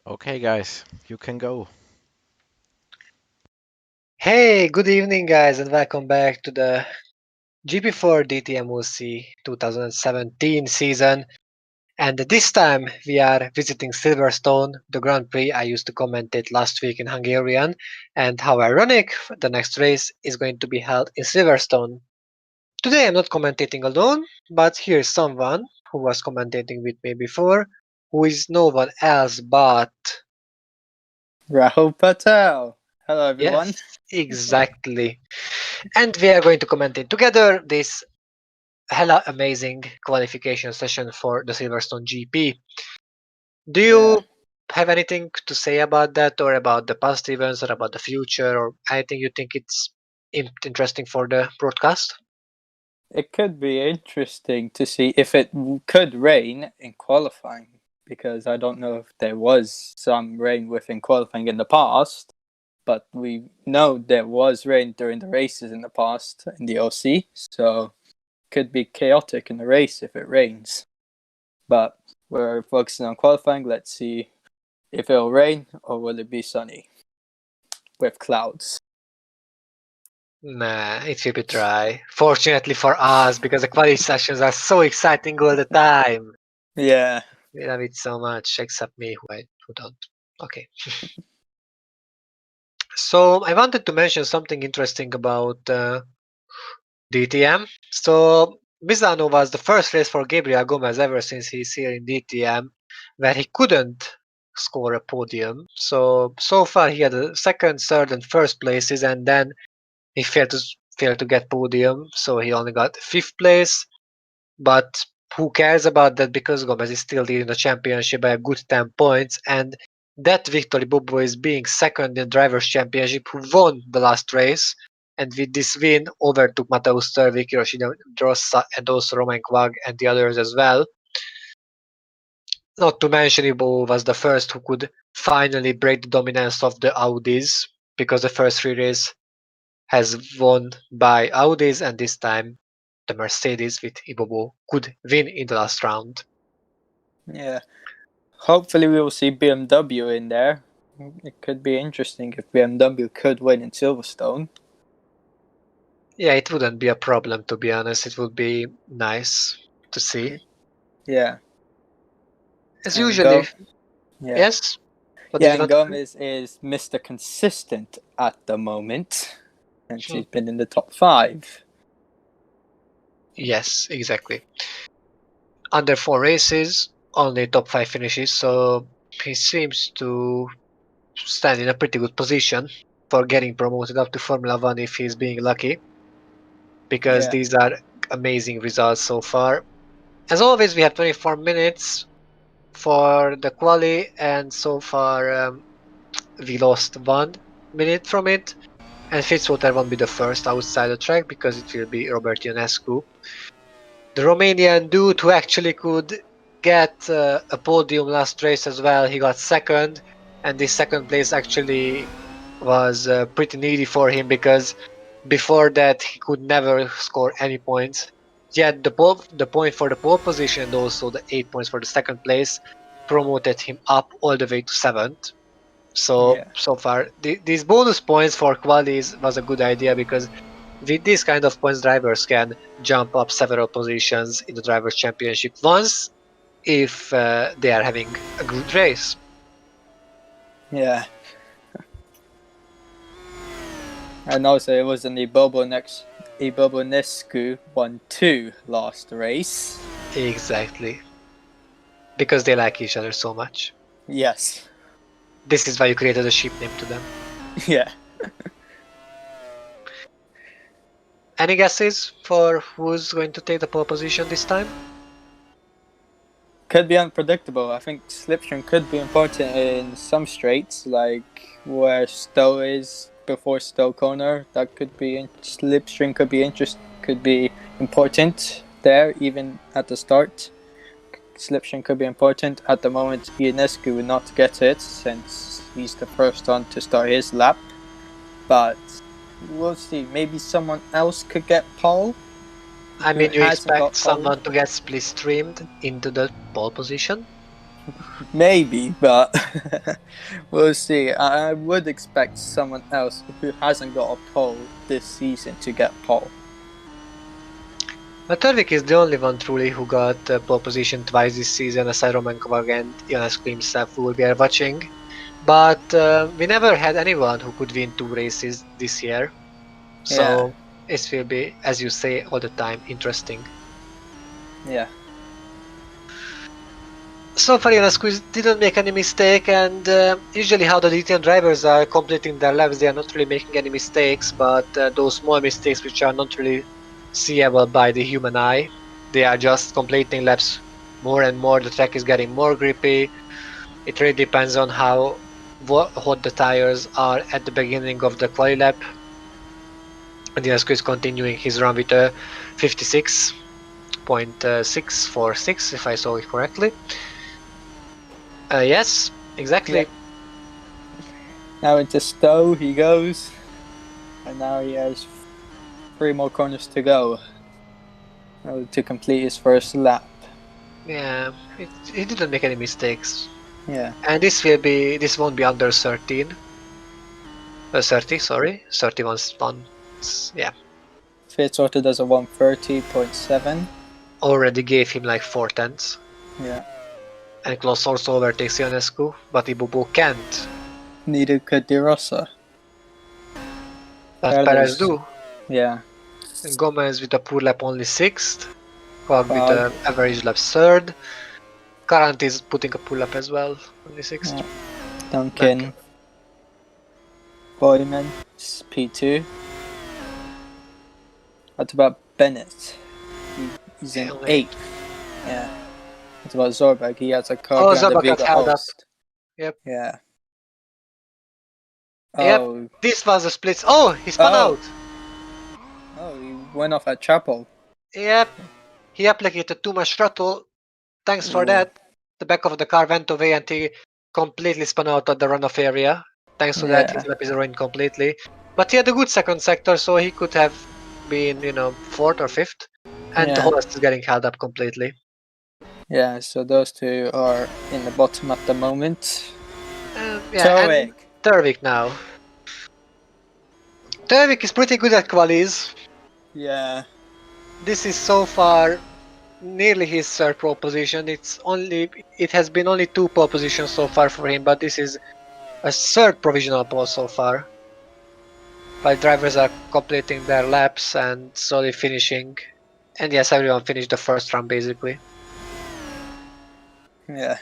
Okay, guys, you can go. Hey, good evening, guys, and welcome back to the GP4 DTM OC 2017 season. And this time we are visiting Silverstone, the Grand Prix I used to commentate last week in Hungarian. And how ironic, the next race is going to be held in Silverstone. Today I'm not commentating alone, but here's someone who was commentating with me before, who is no one else but. Rahul Patel. Hello, everyone. Yes, exactly. And we are going to commentate together this hella amazing qualification session for the Silverstone GP. Do Yeah, you have anything to say about that, or about the past events, or about the future, or anything you think it's interesting for the broadcast? it could be interesting to see if it could rain in qualifying because I don't know if there was some rain within qualifying in the past, but we know there was rain during the races in the past in the OC, so could be chaotic in the race if it rains. But we're focusing on qualifying. Let's see if it'll rain or will it be sunny with clouds. Nah, it will be dry. Fortunately for us, because the quality sessions are so exciting all the time. Yeah. We love it so much, except me, who don't. Okay. So I wanted to mention something interesting about DTM. So Misano was the first race for Gabriel Gomez ever since he's here in DTM where he couldn't score a podium. So far he had a second, third, and first places, and then he failed to get podium. So he only got fifth place. But who cares about that? Because Gomez is still leading the championship by a good 10 points, and that Victory Bobo is being second in drivers' championship, who won the last race. And with this win, overtook Mateusz Tervik, Hiroshima Drossa, and also Romain Kvag and the others as well. Not to mention, Ibo was the first who could finally break the dominance of the Audis, because the first three races has won by Audis, and this time the Mercedes with Ibobo could win in the last round. Yeah. Hopefully we will see BMW in there. It could be interesting if BMW could win in Silverstone. Yeah, it wouldn't be a problem, to be honest. It would be nice to see. Yeah. As And usually, yeah. yes? What did Yeah, you and want to say? Gomez is Mr. Consistent at the moment. And Hmm. he's been in the top 5. Yes, exactly. Under 4 races, only top 5 finishes, so he seems to stand in a pretty good position for getting promoted up to Formula One if he's being lucky, because Yeah. these are amazing results so far. As always, we have 24 minutes for the quali, and so far we lost 1 minute from it. And Fitzwater won't be the first outside the track because it will be Robert Ionescu, the Romanian dude who actually could get a podium last race as well. He got second, and this second place actually was pretty needy for him because before that he could never score any points. Yet the point for the pole position and also the 8 points for the second place promoted him up all the way to seventh. So Yeah. so far, these bonus points for qualies was a good idea because with these kind of points, drivers can jump up several positions in the drivers' championship once if they are having a good race. Yeah. And also it was an Ibobonescu 1-2 last race. Exactly, because they like each other so much. Yes. This is why you created a ship name to them. Yeah. Any guesses for who's going to take the pole position this time? Could be unpredictable. I think slipstream could be important in some straights, like where Stowe is before Stowe corner. That could be slipstream could be important there, even at the start. Slipstream could be important. At the moment, Ionescu will not get it since he's the first one to start his lap. But we'll see. Maybe someone else could get pole. I Who mean, you hasn't expect got pole? someone to get split streamed into the pole position? Maybe, but we'll see. I would expect someone else who hasn't got a pole this season to get pole. Turvik is the only one truly who got pole position twice this season, aside Romankova and Ionescu himself, who we are watching. But we never had anyone who could win 2 races this year. So it will be, as you say all the time, interesting. Yeah. So far, Ionescu didn't make any mistake, and usually how the DTM drivers are completing their laps, they are not really making any mistakes, but those small mistakes which are not really seeable by the human eye, they are just completing laps more and more. The track is getting more grippy. It really depends on how hot the tires are at the beginning of the quali lap. And Ionescu is continuing his run with a 56.646, if I saw it correctly. Yes, exactly. Yeah. Now into Stowe he goes, and now he has 3 more corners to go to complete his first lap. Yeah, he didn't make any mistakes. Yeah. And this won't be under 13. 30, sorry. 31 1. Yeah. Fitzwater does a 130.7. Already gave him like 4 tenths. Yeah. And Klaus also overtakes Ionescu, but Ibubu can't. Neither could De Rosa. But Perez do. Yeah. And Gomez with a poor lap only 6th. Quag with an average lap 3rd. Current is putting a pull lap as well, only 6th. Yeah. Duncan. Boyman, P2. What about Bennett? He's in 8th. Yeah. What about Zorberg? He has a car behind the Zorberg got held up. Yep. Yeah. Yep. Oh. This was a split. Oh, he spun out. Oh, he went off at Chapel. Yep. He applied too much throttle. Thanks for that. The back of the car went away and he completely spun out at the runoff area. Thanks to that, his lap is ruined completely. But he had a good second sector, so he could have been, 4th or 5th. And the whole rest is getting held up completely. Yeah, so those two are in the bottom at the moment. Turvik now. Turvik is pretty good at qualies. Yeah. This is so far nearly his 3rd pole position. It has been only 2 pole positions so far for him, but this is a 3rd provisional pole so far. While drivers are completing their laps and slowly finishing. And yes, everyone finished the first run basically. Yeah.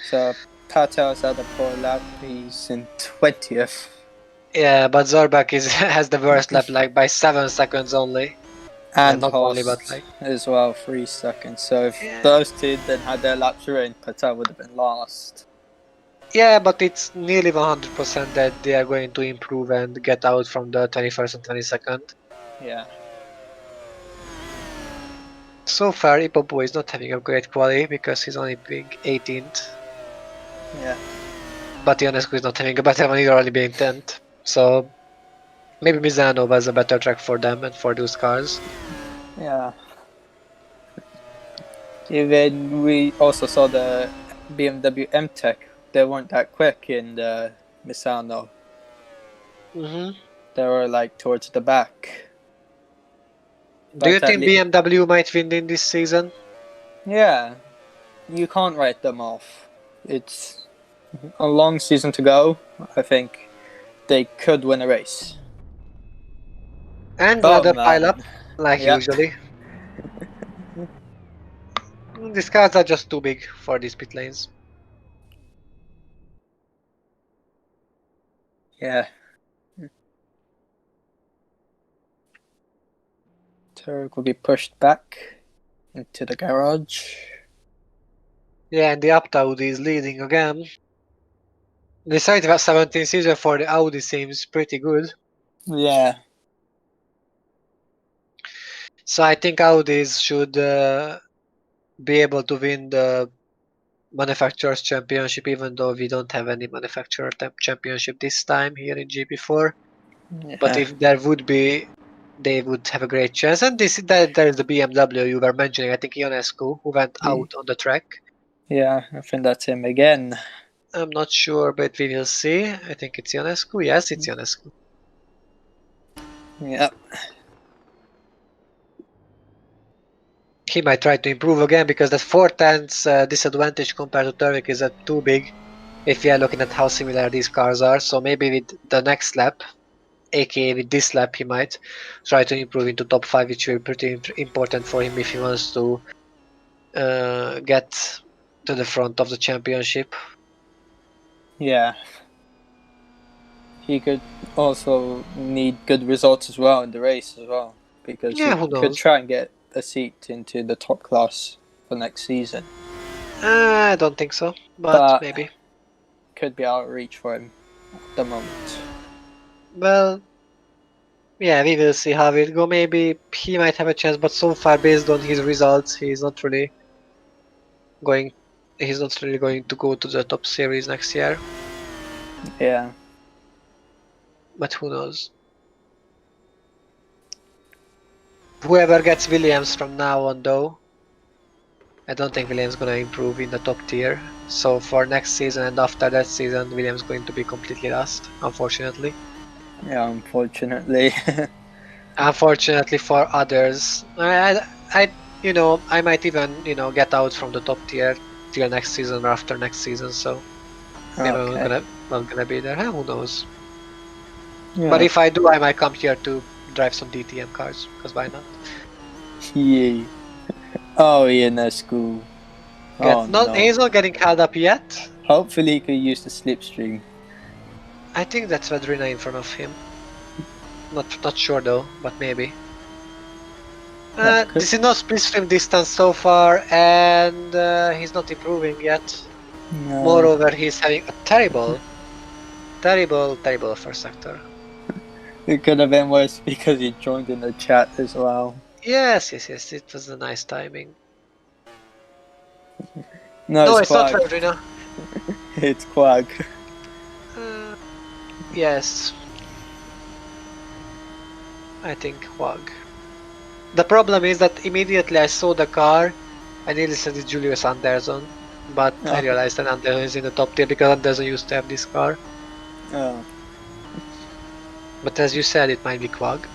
So Patel's at the pole lap, he's in 20th. Yeah, but Zorberg has the worst lap like by 7 seconds only. And not Horst only, but like as well, 3 seconds. So if those two then had their laps ruined, Patel would have been last. Yeah, but it's nearly 100% that they are going to improve and get out from the 21st and 22nd. Yeah. So far, Ipopo is not having a great quality because he's only being 18th. Yeah. But Ionescu is not having a better one either, only being 10th. So maybe Misano was a better track for them and for those cars. Yeah. Even we also saw the BMW M-Tech. They weren't that quick in the Misano. They were like towards the back. Do you think BMW might win in this season? Yeah. You can't write them off. It's a long season to go. I think they could win a race. And another pile up, like usually. These cars are just too big for these pit lanes. Yeah. Turk will be pushed back into the garage. Yeah, and the Apta Audi is leading again. The site of 17 season for the Audi seems pretty good. Yeah. So I think Audis should be able to win the Manufacturers Championship, even though we don't have any Manufacturer Championship this time here in GP4. Yeah. But if there would be, they would have a great chance. And there is the BMW you were mentioning, I think Ionescu, who went out on the track. Yeah, I think that's him again. I'm not sure, but we will see. I think it's Ionescu. Yes, it's Ionescu. Yeah. He might try to improve again because that 4/10 disadvantage compared to Turvik is too big if we are looking at how similar these cars are. So maybe with the next lap, aka with this lap, he might try to improve into top 5, which will be pretty important for him if he wants to get to the front of the championship. Yeah. He could also need good results as well in the race as well, because Yeah, he who could knows? try and get a seat into the top class for next season. I don't think so, but maybe. Could be out of reach for him at the moment. Well, yeah, we will see how it go. Maybe he might have a chance, but so far, based on his results, he's not really going. He's not really going to go to the top series next year. Yeah. But who knows? Whoever gets Williams from now on, though, I don't think Williams gonna improve in the top tier. So for next season and after that season, Williams going to be completely lost, unfortunately. Yeah, unfortunately. Unfortunately for others, I might even, get out from the top tier till next season or after next season. So maybe I'm Okay. not gonna be there. Who knows? Yeah. But if I do, I might come here to drive some DTM cars. Because why not? Yeah. Oh, Ionescu. Oh, no. He's not getting held up yet. Hopefully he could use the slipstream. I think that's Vedrina in front of him. Not sure though, but maybe. This is not slipstream distance so far, and he's not improving yet. No. Moreover, he's having a terrible first sector. It could have been worse because he joined in the chat as well. Yes, it was a nice timing. No, it's not Quag. Vedrina. It's Quag. Yes. I think Quag. The problem is that immediately I saw the car, I nearly said it's Julius Anderson, but I realized that Anderson is in the top tier because Anderson used to have this car. Oh. But as you said, it might be Quag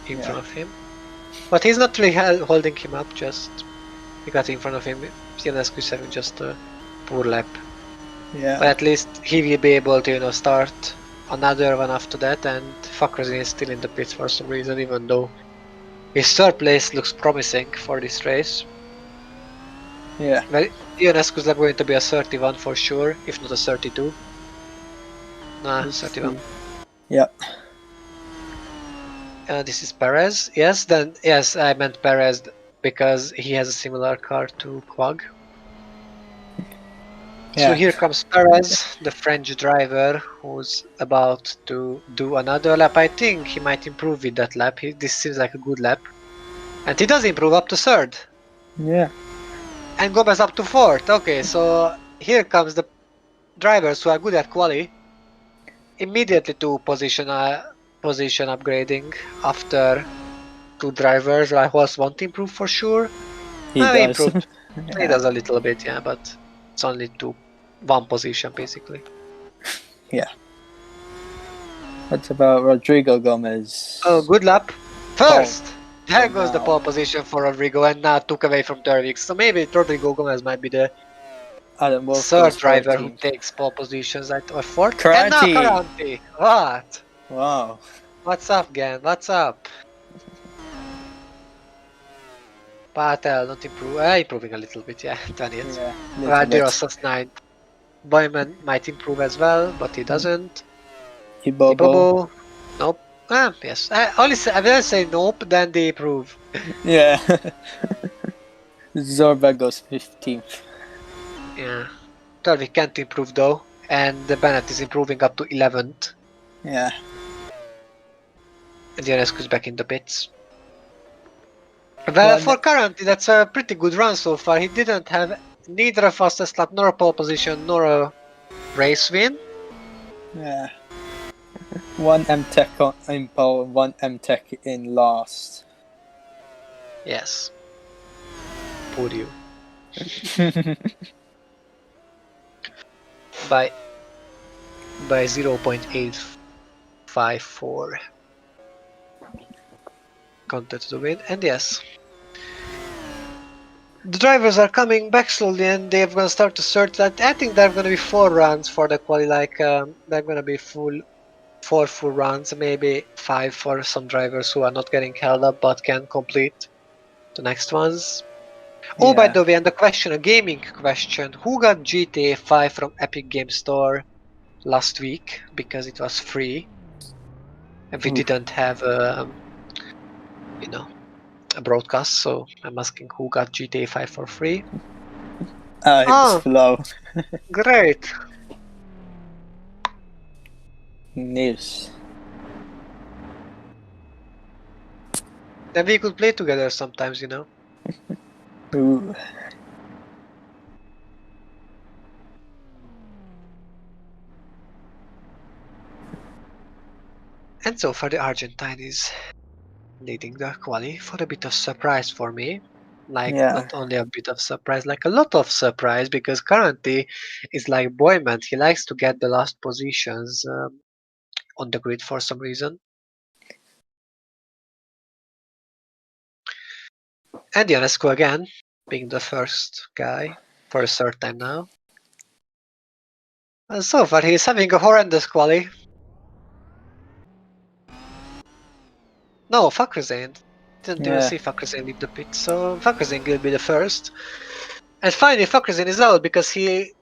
in front of him. But he's not really holding him up, just because in front of him, Ionescu is having just a poor lap. Yeah. But at least he will be able to, start another one after that, and Fakrazin is still in the pits for some reason, even though his third place looks promising for this race. Yeah. Well, Ionescu's lap going to be a 31 for sure, if not a 32. Nah, 31. Yeah. This is Perez. Yes, I meant Perez because he has a similar car to Quag. Yeah. So here comes Perez, the French driver, who's about to do another lap. I think he might improve with that lap. This seems like a good lap. And he does improve up to third. Yeah. And Gomez up to fourth. Okay, so here comes the drivers who are good at quali. Immediately to position upgrading after two drivers. I was want to improve for sure. He does. Improved. Yeah. He does a little bit, yeah, but it's only to one position basically. Yeah. What about Rodrigo Gomez? Oh, good lap. First! There goes the now. pole position for Rodrigo, and now took away from Turvik. So maybe Rodrigo Gomez might be the third driver who takes pole positions or fourth. Karanti. And now Karanti. What? Wow. What's up, Gan? What's up? Patel not improving a little bit, yeah. 20th. Yeah. Radiosas 9. Boyman might improve as well, but he doesn't. Ibobo. Nope. Yes. I will say nope, then they improve. Yeah. Zorba goes 15th. Yeah. Turvik can't improve though, and the Bennett is improving up to 11th. Yeah. And Ionescu is back in the pits. Well, for Karanti, that's a pretty good run so far. He didn't have neither a fastest lap, nor a pole position, nor a race win. Yeah. One M-Tech in pole, one M-Tech in last. Yes. Poor you. by 0.854 counted to the win. And yes, the drivers are coming back slowly, and they're gonna start to sort. I think there are gonna be 4 runs for the quali. Like they're gonna be four full runs, maybe 5 for some drivers who are not getting held up but can complete the next ones. Oh, by the way, and a gaming question: who got GTA 5 from Epic Game Store last week because it was free, and we didn't have you know, a broadcast? So I'm asking who got GTA 5 for free. It was Flo. Great. News. Then we could play together sometimes, you know. Ooh. And so far the Argentine is leading the quali for a bit of surprise for me. Like not only a bit of surprise, like a lot of surprise, because currently it's like Boyman. He likes to get the last positions on the grid for some reason. And Ionescu again, being the first guy for a third time now. And so far he's having a horrendous quali. No, Fakhrizadeh. Didn't even see Fakhrizadeh leave the pit, so Fakhrizadeh will be the first. And finally Fakhrizadeh is out because he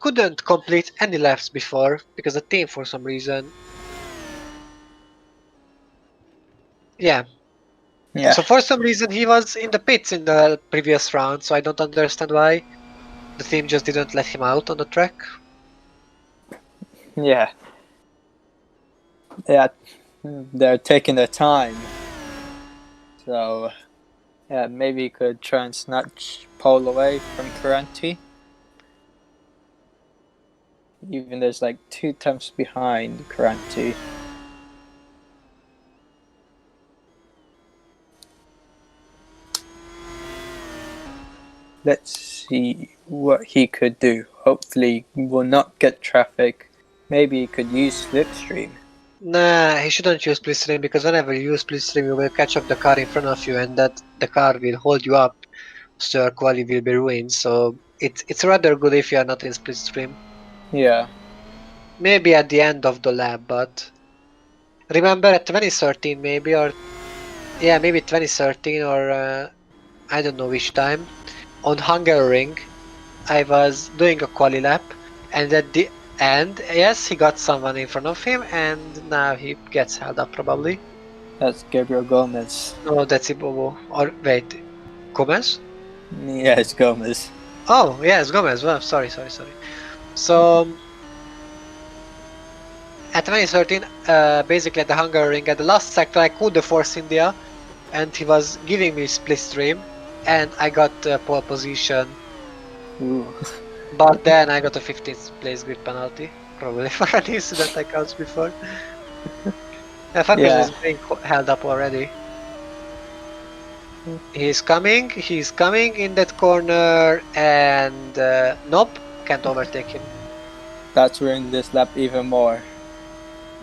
couldn't complete any laps before because the team for some reason. Yeah. So for some reason he was in the pits in the previous round, so I don't understand why the team just didn't let him out on the track. Yeah. Yeah. They're taking their time. So yeah, maybe he could try and snatch pole away from Caranti. Even there's like 2 tenths behind Caranti. Let's see what he could do. Hopefully he will not get traffic. Maybe he could use slipstream. Nah, he shouldn't use Slipstream because whenever you use Slipstream you will catch up the car in front of you and that the car will hold you up, so your quali will be ruined. So it's rather good if you are not in Slipstream. Yeah. Maybe at the end of the lap, but remember at 2013 maybe, or yeah, maybe 2013 or I don't know which time, on Hungaroring I was doing a quali lap, and at the end, yes, he got someone in front of him, and now he gets held up probably. That's Gabriel Gomez. No, that's Ibobo. Or wait, Gomez? Yeah, it's Gomez. Oh, yes, Gomez. Well, sorry. So at 2013, basically at the Hungaroring, at the last sector, I could the Force India, and he was giving me split stream, and I got pole position. Ooh. But then I got a 15th place grid penalty, probably for an incident I caused before. Fuckers is being held up already. He's coming in that corner, and nope, can't overtake him. That's ruined this lap even more.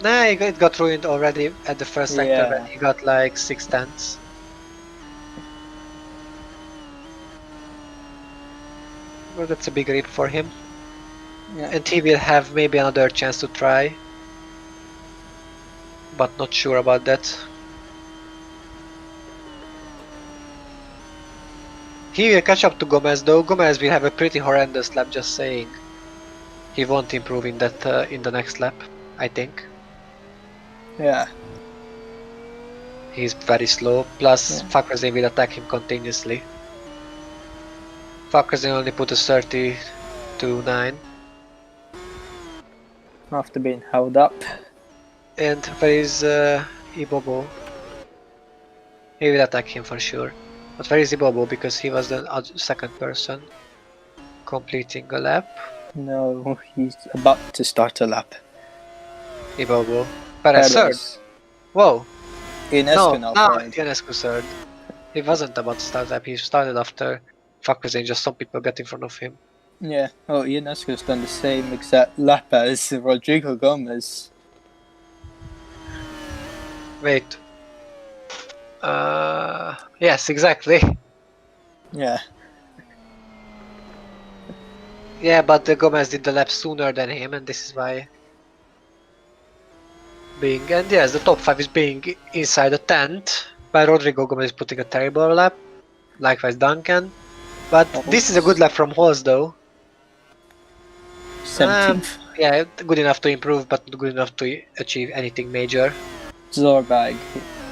Nah, it got ruined already at the first sector when he got like 6 tenths. Well, that's a big rip for him. Yeah. And he will have maybe another chance to try. But not sure about that. He will catch up to Gomez though. Gomez will have a pretty horrendous lap, just saying. He won't improve in that in the next lap, I think. Yeah. He's very slow, plus Fakhrizadeh will attack him continuously. Fakhrizadeh only put a 30-9. After being held up. And where is Ibobo? He will attack him for sure. But where is Ibobo? Because he was the second person completing a lap. No, he's about to start a lap. Ibobo. Perez third. Whoa. Ionescu No, third. Ionescu third. He wasn't about to start a lap. He started after Fakhrizadeh. Just some people got in front of him. Yeah. Oh, Ionesco's done the same exact lap as Rodrigo Gomez. Wait. Yes, exactly. Yeah. Yeah, but the Gomez did the lap sooner than him, and this is why. And yes, the top 5 is being inside the tent, while Rodrigo Gomez is putting a terrible lap. Likewise Duncan. But this is a good lap from Horse though. 17th. Yeah, good enough to improve, but not good enough to achieve anything major. Zorbag,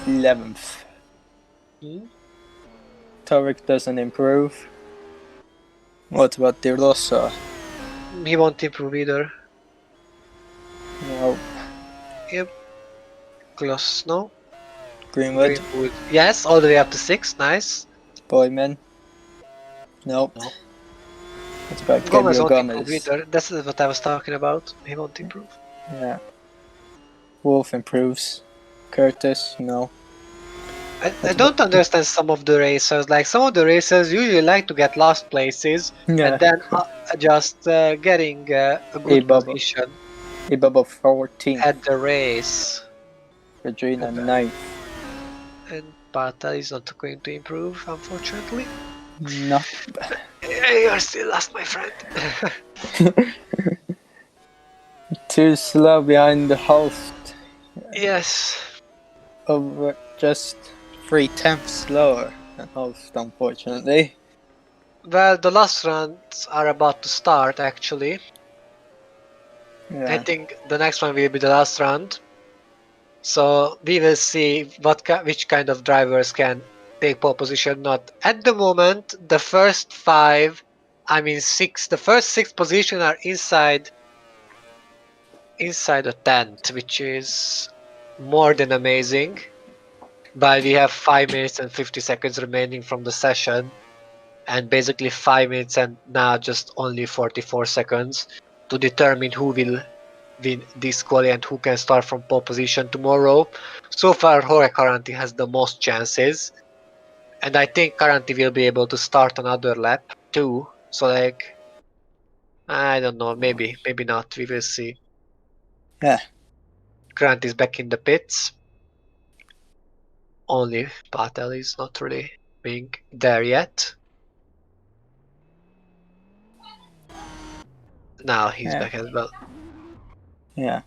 11th. Torek doesn't improve. What about De Rosa? He won't improve either. No. Yep. Close, no? Greenwood? Greenwood. Yes, all the way up to 6, nice. Boyman? Nope. No. What about Gomez Gabriel won't improve Gomez? either. This is what I was talking about. He won't improve. Yeah. Wolf improves. Curtis? No. I don't understand some of the racers. Like, some of the racers usually like to get last places Yeah. and then just getting a good position Ibaba 14th. at the race. Regina 9th. And Bata is not going to improve, unfortunately. No. You are still last, my friend. Too slow behind the host. Yes. Over just 3/10 slower than host, unfortunately. Well, the last rounds are about to start, actually. Yeah. I think the next one will be the last round. So we will see which kind of drivers can take pole position. Not at the moment. The first 5, I mean 6. The first 6 positions are inside the tent, which is more than amazing. But we have 5 minutes and 50 seconds remaining from the session, and basically 5 minutes and now just only 44 seconds to determine who will win this quali and who can start from pole position tomorrow. So far, Jorge Caranti has the most chances, and I think Caranti will be able to start another lap too. So like, I don't know, maybe not. We will see. Yeah. Caranti is back in the pits. Only Patel is not really being there yet. Now he's back as well. Yeah.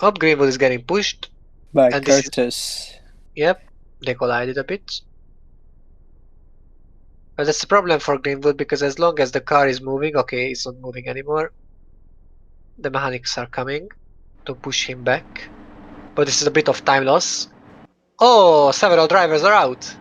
Up Greenwood is getting pushed. By and Curtis. Yep, they collided a bit. But that's the problem for Greenwood, because as long as the car is moving, okay, it's not moving anymore. The mechanics are coming to push him back. But this is a bit of time loss. Oh, several drivers are out.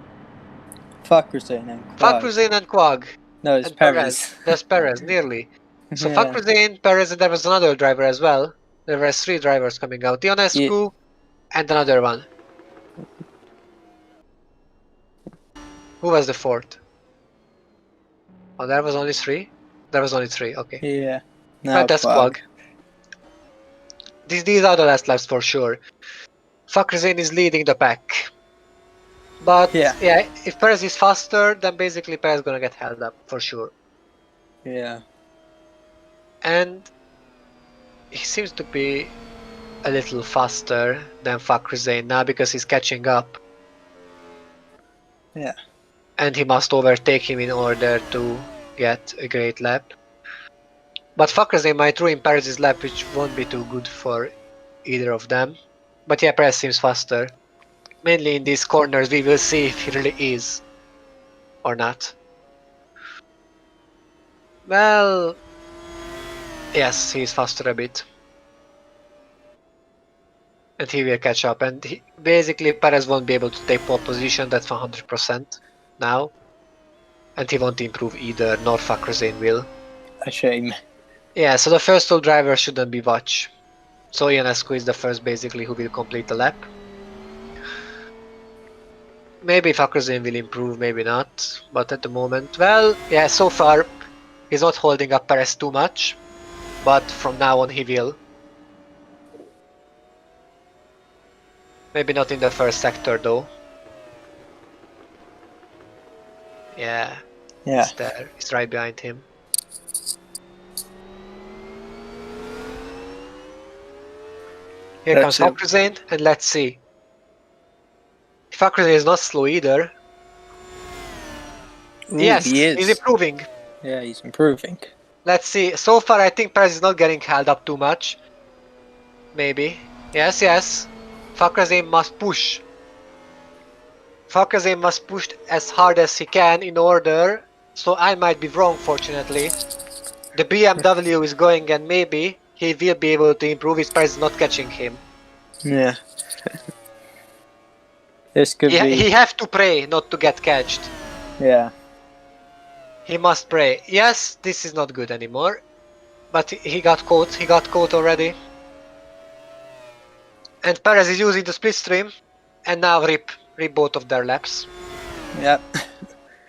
Fakhruzdin and Quag. Fakhruzdin and Quag. No, it's and Perez. There's Perez, nearly. So Yeah. Fakhruzdin, Perez, and there was another driver as well. There were 3 drivers coming out. Ionescu and another one. Who was the 4th? Oh, there was only 3? There was only 3, okay. Yeah. Now But that's Quag. These are the last laps for sure. Fakhruzdin is leading the pack. But yeah, if Perez is faster, then basically Perez is gonna get held up for sure. Yeah. And he seems to be a little faster than Fakhruzdin now because he's catching up. Yeah. And he must overtake him in order to get a great lap. But Fakhruzdin might ruin Perez's lap, which won't be too good for either of them. But yeah, Perez seems faster. Mainly in these corners, we will see if he really is or not. Well, yes, he's faster a bit. And he will catch up. And basically, Perez won't be able to take pole position, that's 100% now. And he won't improve either, nor Fakhruzdin will. A shame. Yeah, so the first 2 drivers shouldn't be much. So Ionescu is the first basically who will complete the lap. Maybe Fakhruzdin will improve, maybe not. But at the moment, well, yeah, so far he's not holding up Perez too much. But from now on he will. Maybe not in the first sector though. Yeah. Yeah. is there. He's right behind him. Here comes Hakruzane, and let's see. If Hakruzane is not slow either. Ooh, Yes, he is. he's improving. Yeah, he's improving. Let's see. So far, I think Perez is not getting held up too much. Maybe. Yes, yes. Hakruzane must push. Hakruzane must push as hard as he can in order. So I might be wrong, fortunately. The BMW is going, and maybe he will be able to improve if Perez is not catching him. Yeah. This could be. He have to pray not to get catched. Yeah. He must pray. Yes, this is not good anymore. But he got caught. He got caught already. And Perez is using the split stream. And now rip both of their laps. Yep.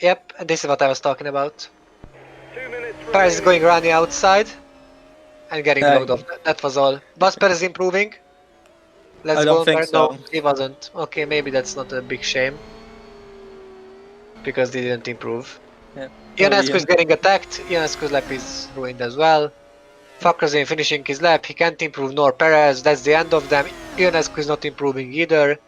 Yep, and this is what I was talking about. Perez is going around the outside. And getting load off. That was all. Was Perez improving? Let's I go don't on think Perez. so. No, he wasn't. Okay, maybe that's not a big shame. Because they didn't improve. Yep. Ionescu is getting attacked. Ionescu's lap is ruined as well. Hakruzane finishing his lap. He can't improve nor Perez. That's the end of them. Ionescu is not improving either.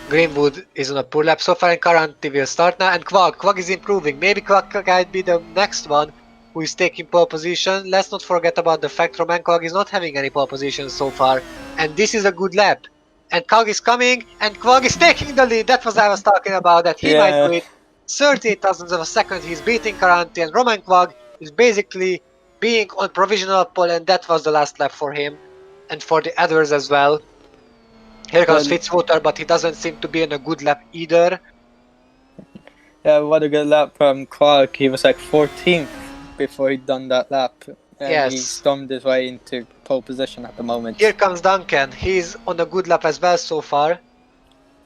Greenwood is on a poor lap so far, and Karanti will start now. And Quag is improving. Maybe Quag might be the next one who is taking pole position. Let's not forget about the fact Roman Quag is not having any pole position so far. And this is a good lap. And Quag is coming, and Quag is taking the lead. That was I was talking about, that he might do it. 38 thousandths of a second, he's beating Karanti, and Roman Quag is basically being on provisional pole, and that was the last lap for him. And for the others as well. Here comes Fitzwater, but he doesn't seem to be in a good lap either. Yeah, what a good lap from Clark. He was like 14th before he'd done that lap. And Yes. he stormed his way into pole position at the moment. Here comes Duncan. He's on a good lap as well so far.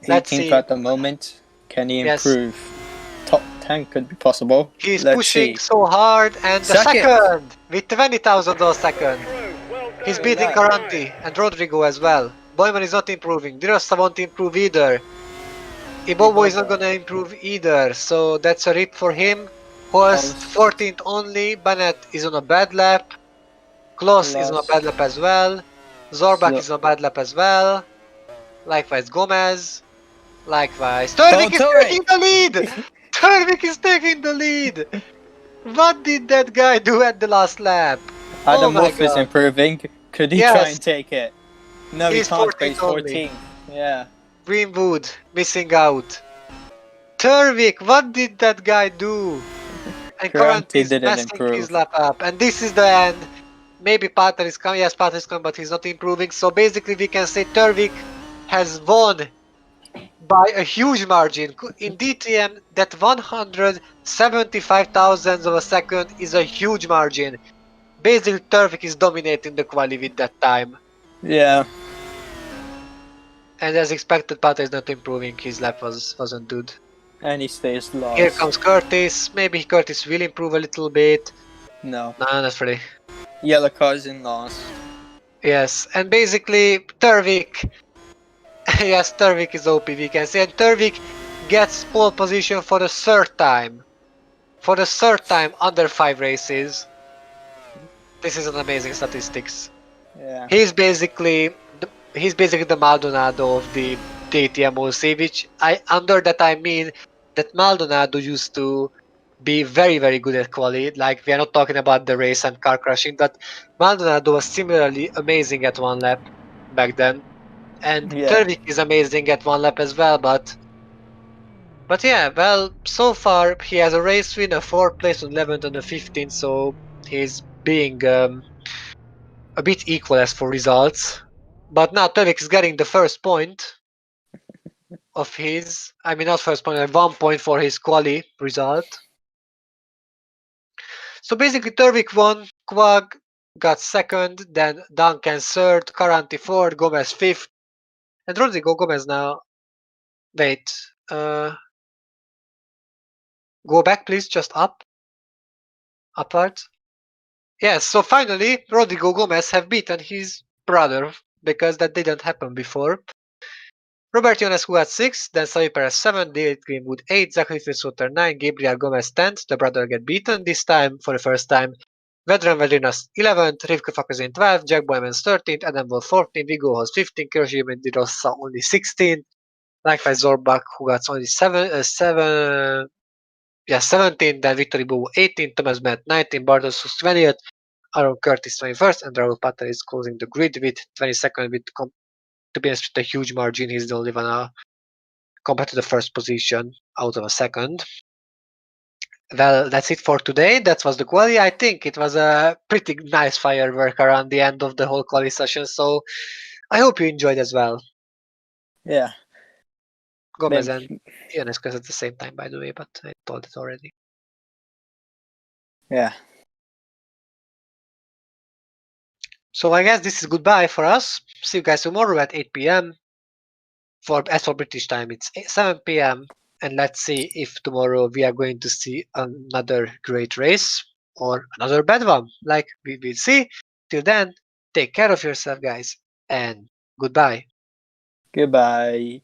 Let's 18th see. at the moment. Can he Yes. improve? Top 10 could be possible. He's Let's pushing see. so hard, and the second with 20,000 of a second. He's beating Karanti and Rodrigo as well. Boyman is not improving. De Rossa won't improve either. Ibobo is not gonna improve either, so that's a rip for him. Horst 14th only. Bennett is on a bad lap. Kloss is on a bad lap as well. Zorbak is on a bad lap as well. Likewise Gomez. Likewise Turvik is taking the lead! Turvik is taking the lead! What did that guy do at the last lap? Adam my Wolf is God. improving. Could he try and take it? No, He's he can't, but he's 14th only. 14th. Yeah. Greenwood missing out. Turvik, what did that guy do? And Karanti Karanti is didn't messing improve. his lap up. And this is the end. Maybe Pater is coming. Yes, Pater is coming, but he's not improving. So basically we can say Turvik has won by a huge margin. In DTM, that 175 thousandths of a second is a huge margin. Basically, Turvik is dominating the quali with that time. Yeah. And as expected, Pater is not improving. His lap wasn't good. And he stays lost. Here comes Curtis. Maybe Curtis will improve a little bit. No. No, not really. Yellow car's in last. Yes, and basically Turvik. Yes, Turvik is OP, we can say. And Turvik gets pole position for the third time. For the third time under 5 races. This is an amazing statistics. Yeah. He's basically the Maldonado of the DTM OC, which under that I mean that Maldonado used to be very, very good at quali. Like, we are not talking about the race and car crashing, but Maldonado was similarly amazing at one lap back then. And Turvik is amazing at one lap as well, but yeah, well, so far he has a race win, a 4th place, an 11th and a 15th, so he's being a bit equal as for results. But now Turvik is getting the first point of his, I mean not first point, 1 point for his quali result. So basically Turvik won, Quag got second, then Duncan third, Karanti fourth, Gomez fifth, and Rodrigo Gomez now. Wait, go back please, just up. Upward. Yes, so finally Rodrigo Gomez have beaten his brother, because that didn't happen before. Robert Ionescu at 6, then Savi Perez 7, David Greenwood 8, Zachary Fitzwater 9, Gabriel Gomez 10th, the brother get beaten this time for the first time. Vedran Vedrinas 11th, Rivka Fakazin 12th, Jack Boymans 13th, Adam Wolf 14th, Vigo Hoss 15th, Kiroshi Mendirosa only 16th, likewise Zorbach who got only 17th, then Victor Ibu 18th, Thomas Bennett 19th, Bartos 20th, Aaron Curtis 21st, and Raul Patel is closing the grid with 22nd with to be honest, with a huge margin. He's the only one compared to the first position out of a second. Well, that's it for today. That was the quali. I think it was a pretty nice firework around the end of the whole quali session. So I hope you enjoyed as well. Yeah. Gomez and Ionescu at the same time, by the way, but I told it already. Yeah. So I guess this is goodbye for us. See you guys tomorrow at 8 p.m. As for British time, it's 7 p.m. And let's see if tomorrow we are going to see another great race or another bad one. Like we will see. Till then, take care of yourself, guys, and goodbye. Goodbye.